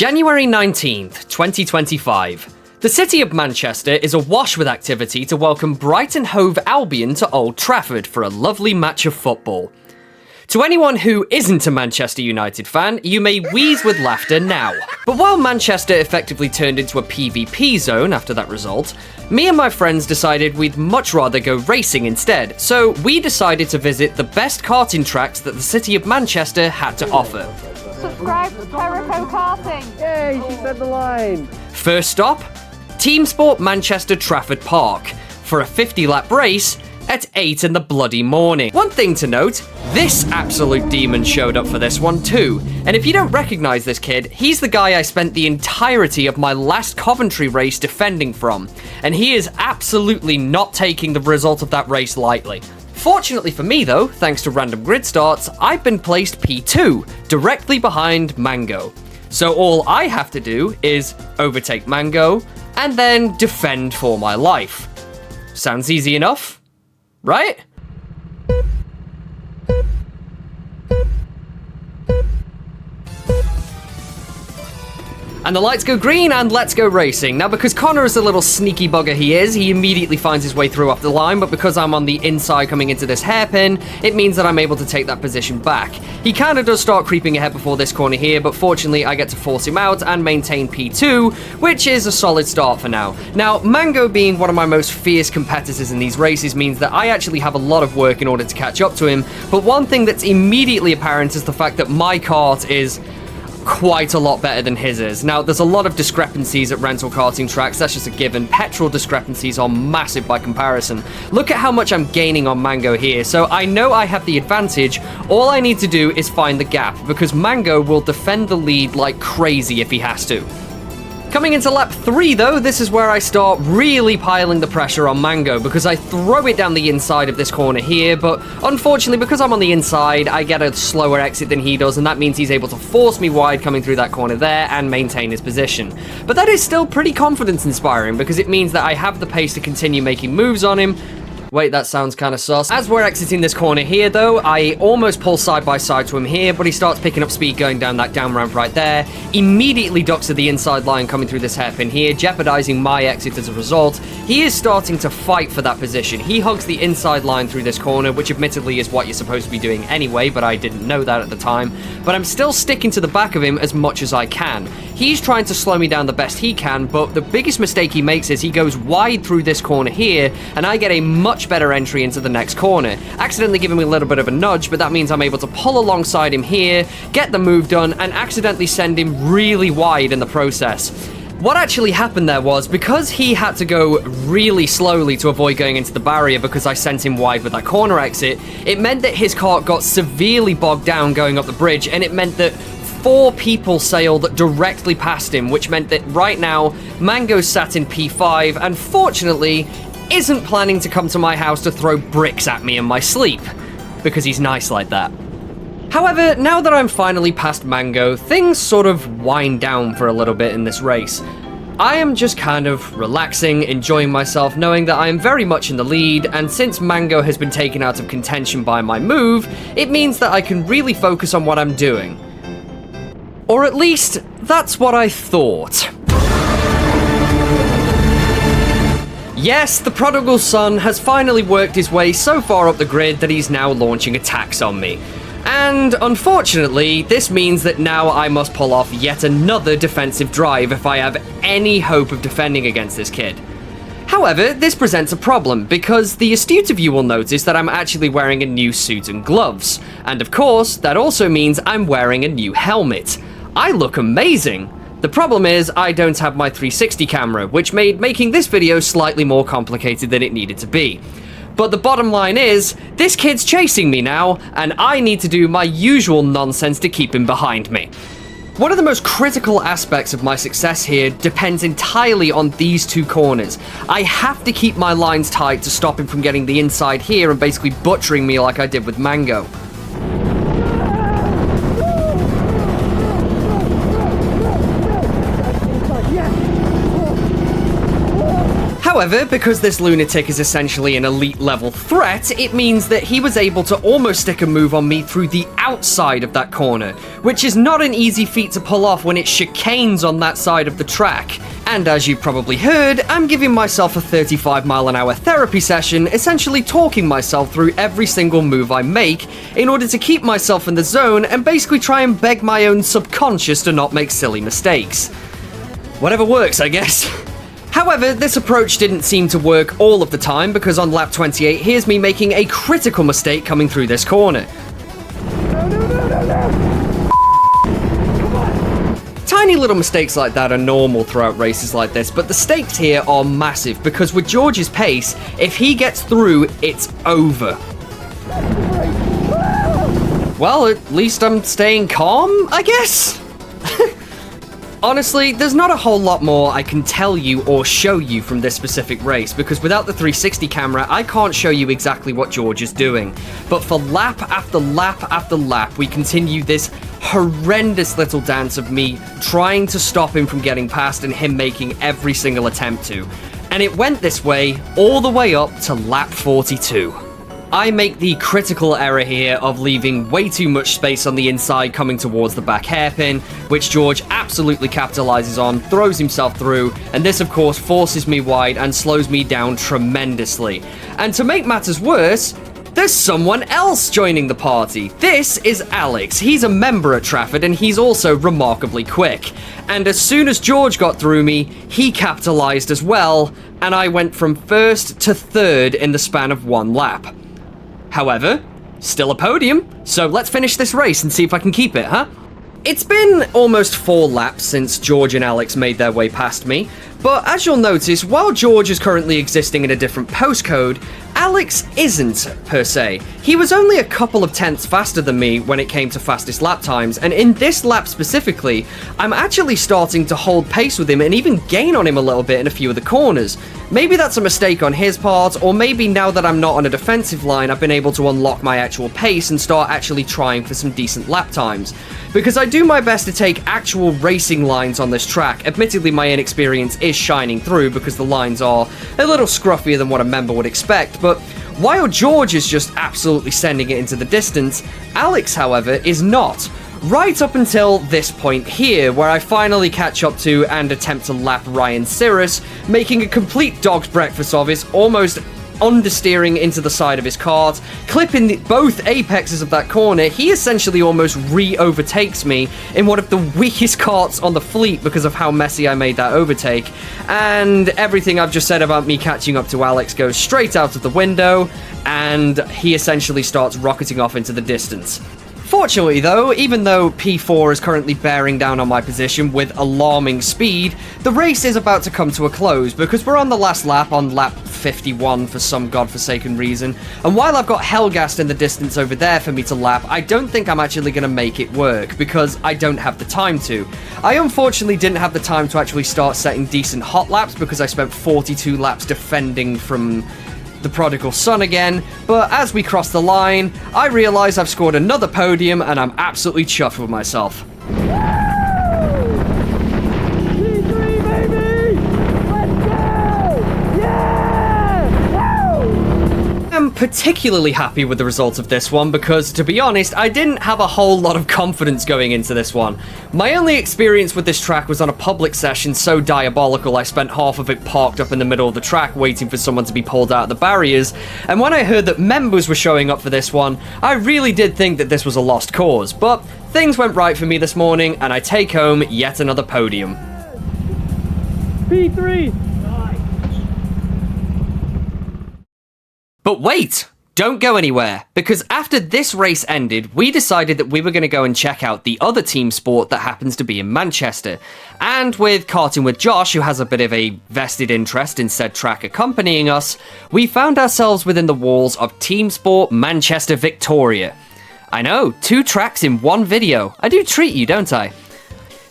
January 19th, 2025. The city of Manchester is awash with activity to welcome Brighton Hove Albion to Old Trafford for a lovely match of football. To anyone who isn't a Manchester United fan, you may wheeze with laughter now. But while Manchester effectively turned into a PvP zone after that result, me and my friends decided we'd much rather go racing instead, so we decided to visit the best karting tracks that the city of Manchester had to offer. Subscribe to PericoKarting! Yay, she said the line! First stop, TeamSport Manchester Trafford Park, for a 50-lap race at 8 in the bloody morning. One thing to note, this absolute demon showed up for this one too. And if you don't recognize this kid, he's the guy I spent the entirety of my last Coventry race defending from. And he is absolutely not taking the result of that race lightly. Fortunately for me though, thanks to random grid starts, I've been placed P2, directly behind Mango. So all I have to do is overtake Mango, and then defend for my life. Sounds easy enough, right? And the lights go green, and let's go racing. Now, because Connor is the little sneaky bugger he is, he immediately finds his way through off the line, but because I'm on the inside coming into this hairpin, it means that I'm able to take that position back. He kind of does start creeping ahead before this corner here, but fortunately I get to force him out and maintain P2, which is a solid start for now. Now, Mango being one of my most fierce competitors in these races means that I actually have a lot of work in order to catch up to him, but one thing that's immediately apparent is the fact that my kart is quite a lot better than his is. Now, there's a lot of discrepancies at rental karting tracks, that's just a given. Petrol discrepancies are massive by comparison. Look at how much I'm gaining on Mango here, so I know I have the advantage. All I need to do is find the gap, because Mango will defend the lead like crazy if he has to. Coming into lap 3 though, this is where I start really piling the pressure on Mango, because I throw it down the inside of this corner here, but unfortunately because I'm on the inside, I get a slower exit than he does, and that means he's able to force me wide coming through that corner there and maintain his position. But that is still pretty confidence inspiring, because it means that I have the pace to continue making moves on him. Wait, that sounds kind of sus. As we're exiting this corner here, though, I almost pull side by side to him here, but he starts picking up speed going down that down ramp right there. Immediately ducks to the inside line coming through this hairpin here, jeopardizing my exit as a result. He is starting to fight for that position. He hugs the inside line through this corner, which admittedly is what you're supposed to be doing anyway, but I didn't know that at the time. But I'm still sticking to the back of him as much as I can. He's trying to slow me down the best he can, but the biggest mistake he makes is he goes wide through this corner here, and I get a much better entry into the next corner, accidentally giving me a little bit of a nudge, but that means I'm able to pull alongside him here, get the move done, and accidentally send him really wide in the process. What actually happened there was, because he had to go really slowly to avoid going into the barrier because I sent him wide with that corner exit, it meant that his kart got severely bogged down going up the bridge, and it meant that 4 people sailed directly past him, which meant that right now, Mango's sat in P5, and fortunately, isn't planning to come to my house to throw bricks at me in my sleep, because he's nice like that. However, now that I'm finally past Mango, things sort of wind down for a little bit in this race. I am just kind of relaxing, enjoying myself, knowing that I am very much in the lead, and since Mango has been taken out of contention by my move, it means that I can really focus on what I'm doing. Or at least, that's what I thought. Yes, the prodigal son has finally worked his way so far up the grid that he's now launching attacks on me. And unfortunately, this means that now I must pull off yet another defensive drive if I have any hope of defending against this kid. However, this presents a problem, because the astute of you will notice that I'm actually wearing a new suit and gloves. And of course, that also means I'm wearing a new helmet. I look amazing. The problem is, I don't have my 360 camera, which made making this video slightly more complicated than it needed to be. But the bottom line is, this kid's chasing me now, and I need to do my usual nonsense to keep him behind me. One of the most critical aspects of my success here depends entirely on these 2 corners. I have to keep my lines tight to stop him from getting the inside here and basically butchering me like I did with Mango. However, because this lunatic is essentially an elite level threat, it means that he was able to almost stick a move on me through the outside of that corner, which is not an easy feat to pull off when it chicanes on that side of the track. And as you probably heard, I'm giving myself a 35-mile-an-hour therapy session, essentially talking myself through every single move I make in order to keep myself in the zone and basically try and beg my own subconscious to not make silly mistakes. Whatever works, I guess. However, this approach didn't seem to work all of the time, because on lap 28, here's me making a critical mistake coming through this corner. Tiny little mistakes like that are normal throughout races like this, but the stakes here are massive, because with George's pace, if he gets through, it's over. Well, at least I'm staying calm, I guess? Honestly, there's not a whole lot more I can tell you or show you from this specific race, because without the 360 camera, I can't show you exactly what George is doing. But for lap after lap after lap, we continue this horrendous little dance of me trying to stop him from getting past and him making every single attempt to. And it went this way all the way up to lap 42. I make the critical error here of leaving way too much space on the inside coming towards the back hairpin, which George absolutely capitalizes on, throws himself through, and this of course forces me wide and slows me down tremendously. And to make matters worse, there's someone else joining the party. This is Alex. He's a member at Trafford and he's also remarkably quick. And as soon as George got through me, he capitalized as well, and I went from first to third in the span of one lap. However, still a podium, so let's finish this race and see if I can keep it, huh? It's been almost 4 laps since George and Alex made their way past me, but as you'll notice, while George is currently existing in a different postcode, Alex isn't, per se. He was only a couple of tenths faster than me when it came to fastest lap times, and in this lap specifically, I'm actually starting to hold pace with him and even gain on him a little bit in a few of the corners. Maybe that's a mistake on his part, or maybe now that I'm not on a defensive line, I've been able to unlock my actual pace and start actually trying for some decent lap times. Because I do my best to take actual racing lines on this track. Admittedly, my inexperience is shining through because the lines are a little scruffier than what a member would expect, but while George is just absolutely sending it into the distance, Alex, however, is not. Right up until this point here, where I finally catch up to and attempt to lap Ryan CIRRUS, making a complete dog's breakfast of it, almost understeering into the side of his kart, clipping both apexes of that corner. He essentially almost re-overtakes me in one of the weakest karts on the fleet because of how messy I made that overtake. And everything I've just said about me catching up to Alex goes straight out of the window, and he essentially starts rocketing off into the distance. Fortunately though, even though P4 is currently bearing down on my position with alarming speed, the race is about to come to a close because we're on the last lap, on lap 51 for some godforsaken reason, and while I've got Hellgast in the distance over there for me to lap, I don't think I'm actually going to make it work because I don't have the time to. I unfortunately didn't have the time to actually start setting decent hot laps because I spent 42 laps defending from the prodigal son again, but as we cross the line, I realise I've scored another podium and I'm absolutely chuffed with myself. I'm particularly happy with the results of this one because, to be honest, I didn't have a whole lot of confidence going into this one. My only experience with this track was on a public session so diabolical I spent half of it parked up in the middle of the track waiting for someone to be pulled out of the barriers, and when I heard that members were showing up for this one, I really did think that this was a lost cause, but things went right for me this morning and I take home yet another podium. P3! But wait! Don't go anywhere, because after this race ended, we decided that we were going to go and check out the other TeamSport that happens to be in Manchester. And with Karting with Josh, who has a bit of a vested interest in said track accompanying us, we found ourselves within the walls of TeamSport Manchester Victoria. I know, 2 tracks in one video. I do treat you, don't I?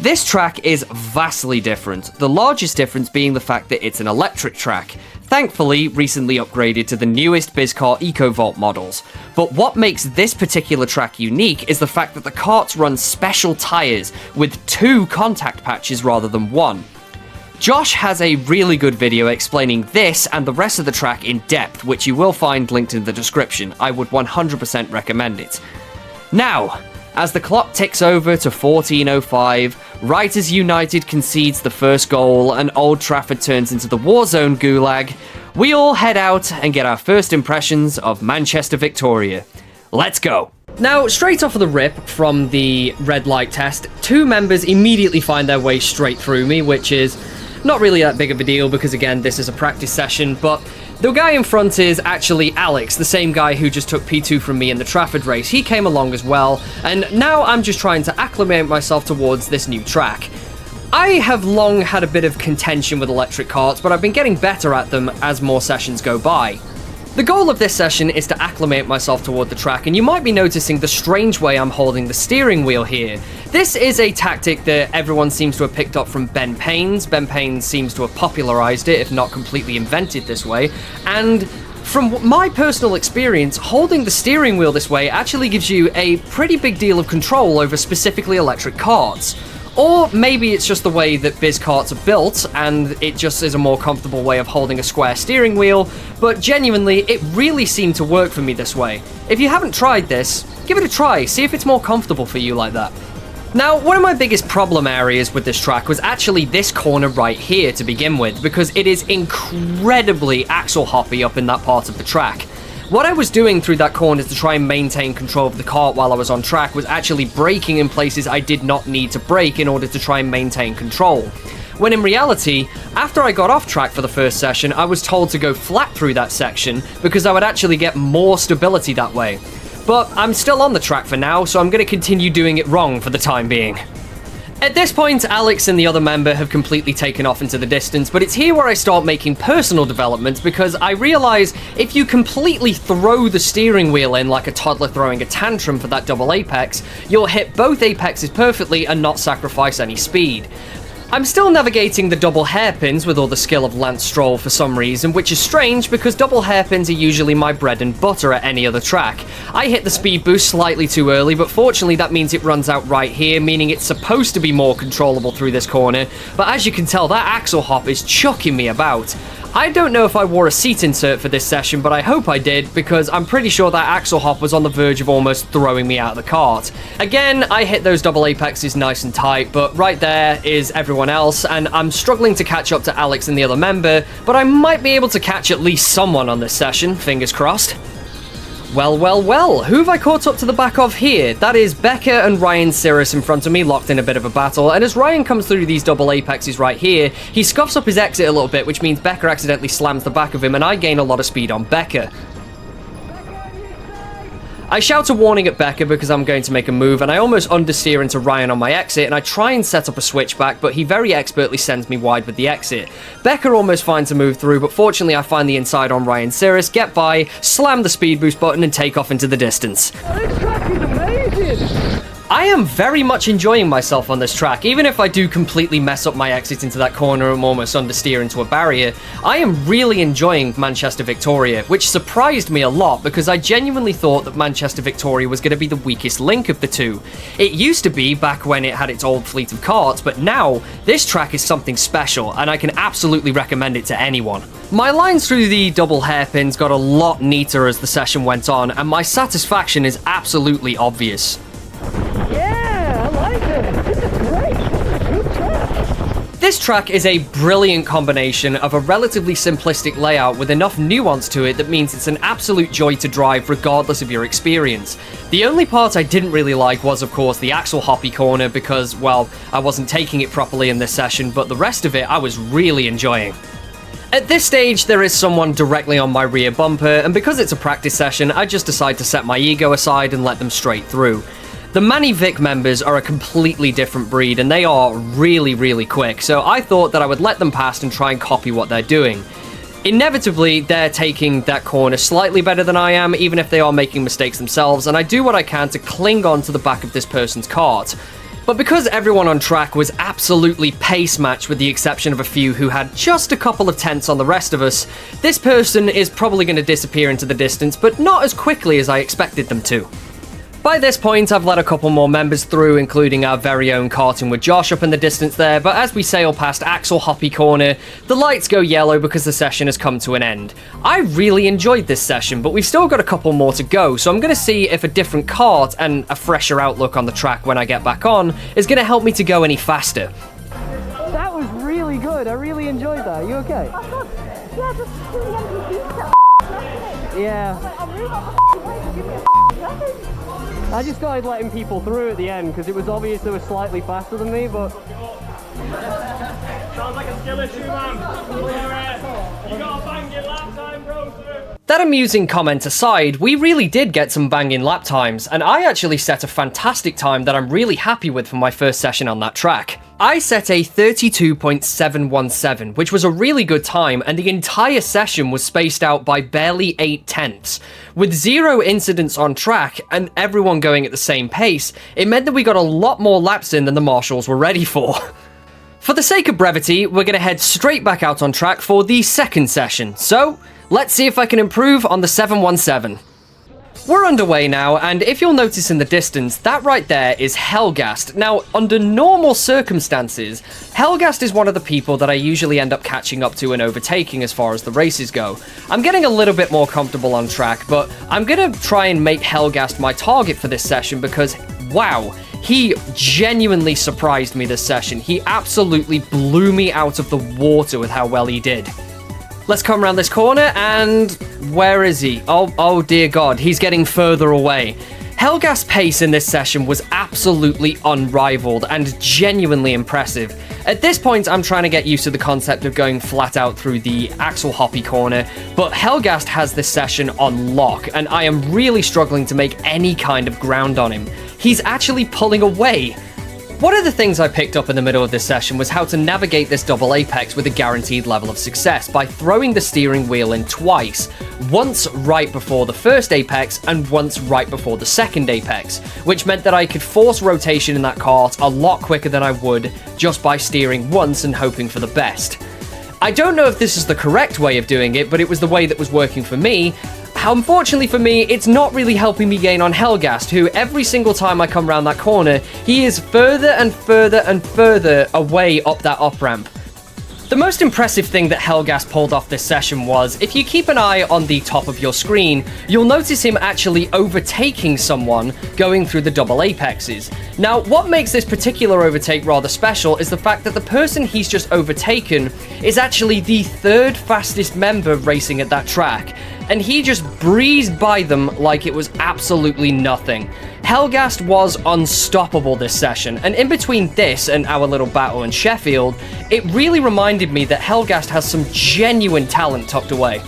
This track is vastly different, the largest difference being the fact that it's an electric track. Thankfully, recently upgraded to the newest BizKar EcoVault models. But what makes this particular track unique is the fact that the karts run special tyres with 2 contact patches rather than 1. Josh has a really good video explaining this and the rest of the track in depth, which you will find linked in the description. I would 100% recommend it. Now, as the clock ticks over to 14:05, Writers United concedes the first goal and Old Trafford turns into the Warzone gulag, we all head out and get our first impressions of Manchester Victoria. Let's go! Now, straight off of the rip from the red light test, 2 members immediately find their way straight through me, which is not really that big of a deal because, again, this is a practice session, but the guy in front is actually Alex, the same guy who just took P2 from me in the Trafford race. He came along as well, and now I'm just trying to acclimate myself towards this new track. I have long had a bit of contention with electric karts, but I've been getting better at them as more sessions go by. The goal of this session is to acclimate myself toward the track, and you might be noticing the strange way I'm holding the steering wheel here. This is a tactic that everyone seems to have picked up from Ben Paynes. Ben Paynes seems to have popularized it, if not completely invented this way, and from my personal experience, holding the steering wheel this way actually gives you a pretty big deal of control over specifically electric karts. Or maybe it's just the way that biz karts are built, and it just is a more comfortable way of holding a square steering wheel, but genuinely, it really seemed to work for me this way. If you haven't tried this, give it a try, see if it's more comfortable for you like that. Now, one of my biggest problem areas with this track was actually this corner right here to begin with, because it is incredibly axle hoppy up in that part of the track. What I was doing through that corner to try and maintain control of the kart while I was on track was actually braking in places I did not need to brake in order to try and maintain control. When in reality, after I got off track for the first session, I was told to go flat through that section because I would actually get more stability that way. But I'm still on the track for now, so I'm going to continue doing it wrong for the time being. At this point, Alex and the other member have completely taken off into the distance, but it's here where I start making personal developments because I realize if you completely throw the steering wheel in like a toddler throwing a tantrum for that double apex, you'll hit both apexes perfectly and not sacrifice any speed. I'm still navigating the double hairpins with all the skill of Lance Stroll for some reason, which is strange because double hairpins are usually my bread and butter at any other track. I hit the speed boost slightly too early, but fortunately that means it runs out right here, meaning it's supposed to be more controllable through this corner, but as you can tell, that axle hop is chucking me about. I don't know if I wore a seat insert for this session, but I hope I did, because I'm pretty sure that axle hop was on the verge of almost throwing me out of the kart. Again, I hit those double apexes nice and tight, but right there is everyone else, and I'm struggling to catch up to Alex and the other member, but I might be able to catch at least someone on this session, fingers crossed. Well, well, well, who have I caught up to the back of here? That is Becca and Ryan CIRRUS in front of me, locked in a bit of a battle, and as Ryan comes through these double apexes right here, he scuffs up his exit a little bit, which means Becca accidentally slams the back of him, and I gain a lot of speed on Becca. I shout a warning at Becca because I'm going to make a move, and I almost understeer into Ryan on my exit, and I try and set up a switchback, but he very expertly sends me wide with the exit. Becca almost finds a move through, but fortunately I find the inside on Ryan CIRRUS, get by, slam the speed boost button, and take off into the distance. This track is amazing! I am very much enjoying myself on this track, even if I do completely mess up my exit into that corner and almost understeer into a barrier. I am really enjoying Manchester Victoria, which surprised me a lot because I genuinely thought that Manchester Victoria was going to be the weakest link of the two. It used to be back when it had its old fleet of karts, but now this track is something special and I can absolutely recommend it to anyone. My lines through the double hairpins got a lot neater as the session went on, and my satisfaction is absolutely obvious. Yeah, I like it. This is great. Good track. This track is a brilliant combination of a relatively simplistic layout with enough nuance to it that means it's an absolute joy to drive regardless of your experience. The only part I didn't really like was, of course, the axle hoppy corner because, well, I wasn't taking it properly in this session, but the rest of it I was really enjoying. At this stage, there is someone directly on my rear bumper, and because it's a practice session, I just decide to set my ego aside and let them straight through. The Manny Vic members are a completely different breed, and they are really quick, so I thought that I would let them pass and try and copy what they're doing. Inevitably, they're taking that corner slightly better than I am, even if they are making mistakes themselves, and I do what I can to cling on to the back of this person's kart. But because everyone on track was absolutely pace matched with the exception of a few who had just a couple of tenths on the rest of us, this person is probably going to disappear into the distance, but not as quickly as I expected them to. By this point, I've let a couple more members through, including our very own Karting with Josh up in the distance there, but as we sail past Axel Hoppy Corner, the lights go yellow because the session has come to an end. I really enjoyed this session, but we've still got a couple more to go, so I'm going to see if a different kart and a fresher outlook on the track when I get back on is going to help me to go any faster. That was really good. I really enjoyed that. Are you okay? I thought, yeah, just do the NPC stuff. Yeah. I'm really not the way to give me a second. I just started letting people through at the end because it was obvious they were slightly faster than me, but... Sounds like a skill issue, man. You got a banging lap time, bro, sir. That amusing comment aside, we really did get some banging lap times, and I actually set a fantastic time that I'm really happy with for my first session on that track. I set a 32.717, which was a really good time, and the entire session was spaced out by barely 8/10. With 0 incidents on track, and everyone going at the same pace, it meant that we got a lot more laps in than the marshals were ready for. For the sake of brevity, we're going to head straight back out on track for the second session, so let's see if I can improve on the 717. We're underway now, and if you'll notice in the distance, that right there is Helgast. Now, under normal circumstances, Helgast is one of the people that I usually end up catching up to and overtaking as far as the races go. I'm getting a little bit more comfortable on track, but I'm gonna try and make Helgast my target for this session because, wow, he genuinely surprised me this session. He absolutely blew me out of the water with how well he did. Let's come around this corner, and where is he? Oh dear God, he's getting further away. Helgast's pace in this session was absolutely unrivaled and genuinely impressive. At this point, I'm trying to get used to the concept of going flat out through the Axel Hoppy corner, but Helgast has this session on lock, and I am really struggling to make any kind of ground on him. He's actually pulling away. One of the things I picked up in the middle of this session was how to navigate this double apex with a guaranteed level of success by throwing the steering wheel in twice, once right before the first apex and once right before the second apex, which meant that I could force rotation in that kart a lot quicker than I would just by steering once and hoping for the best. I don't know if this is the correct way of doing it, but it was the way that was working for me. Unfortunately for me, it's not really helping me gain on Helgast, who every single time I come around that corner, he is further and further and further away up that up-ramp. The most impressive thing that Helgast pulled off this session was, if you keep an eye on the top of your screen, you'll notice him actually overtaking someone going through the double apexes. Now, what makes this particular overtake rather special is the fact that the person he's just overtaken is actually the 3rd fastest member racing at that track, and he just breezed by them like it was absolutely nothing. Helgast was unstoppable this session, and in between this and our little battle in Sheffield, it really reminded me that Helgast has some genuine talent tucked away.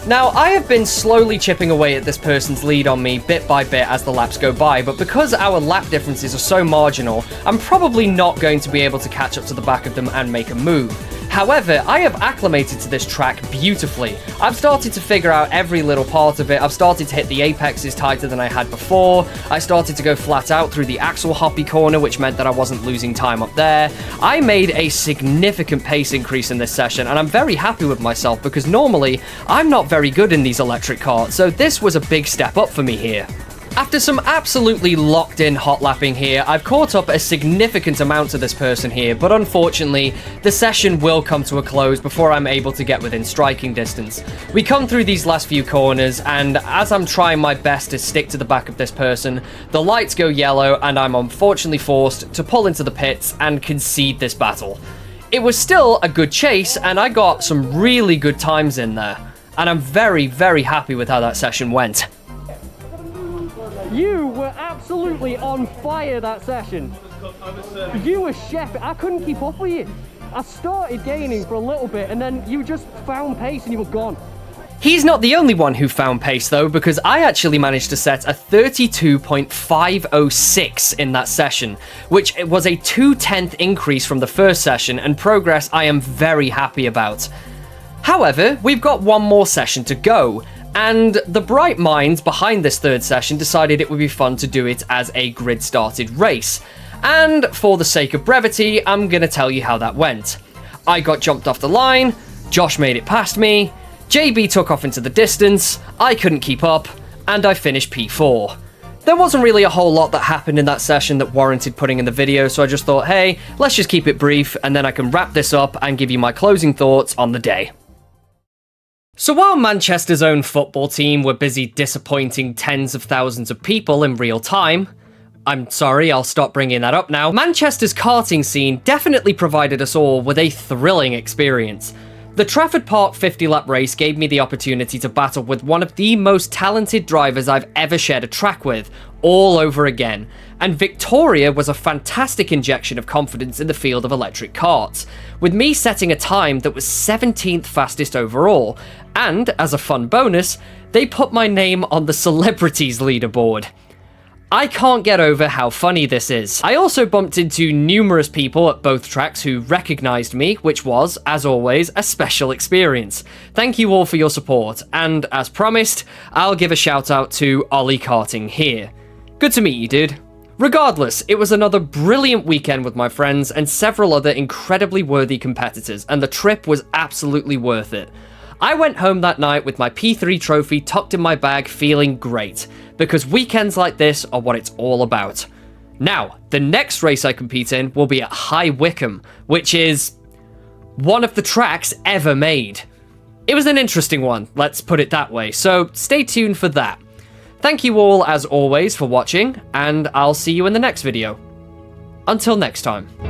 Now, I have been slowly chipping away at this person's lead on me bit by bit as the laps go by, but because our lap differences are so marginal, I'm probably not going to be able to catch up to the back of them and make a move. However, I have acclimated to this track beautifully. I've started to figure out every little part of it. I've started to hit the apexes tighter than I had before. I started to go flat out through the Axel Hoppy corner, which meant that I wasn't losing time up there. I made a significant pace increase in this session, and I'm very happy with myself because normally I'm not very good in these electric karts, so this was a big step up for me here. After some absolutely locked-in hot lapping here, I've caught up a significant amount to this person here, but unfortunately, the session will come to a close before I'm able to get within striking distance. We come through these last few corners, and as I'm trying my best to stick to the back of this person, the lights go yellow, and I'm unfortunately forced to pull into the pits and concede this battle. It was still a good chase, and I got some really good times in there, and I'm very, very happy with how that session went. You were absolutely on fire that session. You were chef. I couldn't keep up with you. I started gaining for a little bit and then you just found pace and you were gone. He's not the only one who found pace though, because I actually managed to set a 32.506 in that session, which was a 2/10 increase from the first session and progress I am very happy about. However, we've got one more session to go, and the bright minds behind this third session decided it would be fun to do it as a grid-started race. And for the sake of brevity, I'm gonna tell you how that went. I got jumped off the line, Josh made it past me, JB took off into the distance, I couldn't keep up, and I finished P4. There wasn't really a whole lot that happened in that session that warranted putting in the video, so I just thought, hey, let's just keep it brief, and then I can wrap this up and give you my closing thoughts on the day. So while Manchester's own football team were busy disappointing tens of thousands of people in real time, I'm sorry, I'll stop bringing that up now, Manchester's karting scene definitely provided us all with a thrilling experience. The Trafford Park 50-lap race gave me the opportunity to battle with one of the most talented drivers I've ever shared a track with, all over again, and Victoria was a fantastic injection of confidence in the field of electric karts, with me setting a time that was 17th fastest overall, and, as a fun bonus, they put my name on the celebrities leaderboard. I can't get over how funny this is. I also bumped into numerous people at both tracks who recognised me, which was, as always, a special experience. Thank you all for your support, and as promised, I'll give a shout out to Ollie Karting here. Good to meet you, dude. Regardless, it was another brilliant weekend with my friends and several other incredibly worthy competitors, and the trip was absolutely worth it. I went home that night with my P3 trophy tucked in my bag feeling great, because weekends like this are what it's all about. Now, the next race I compete in will be at High Wycombe, which is one of the tracks ever made. It was an interesting one, let's put it that way, so stay tuned for that. Thank you all, as always, for watching, and I'll see you in the next video. Until next time.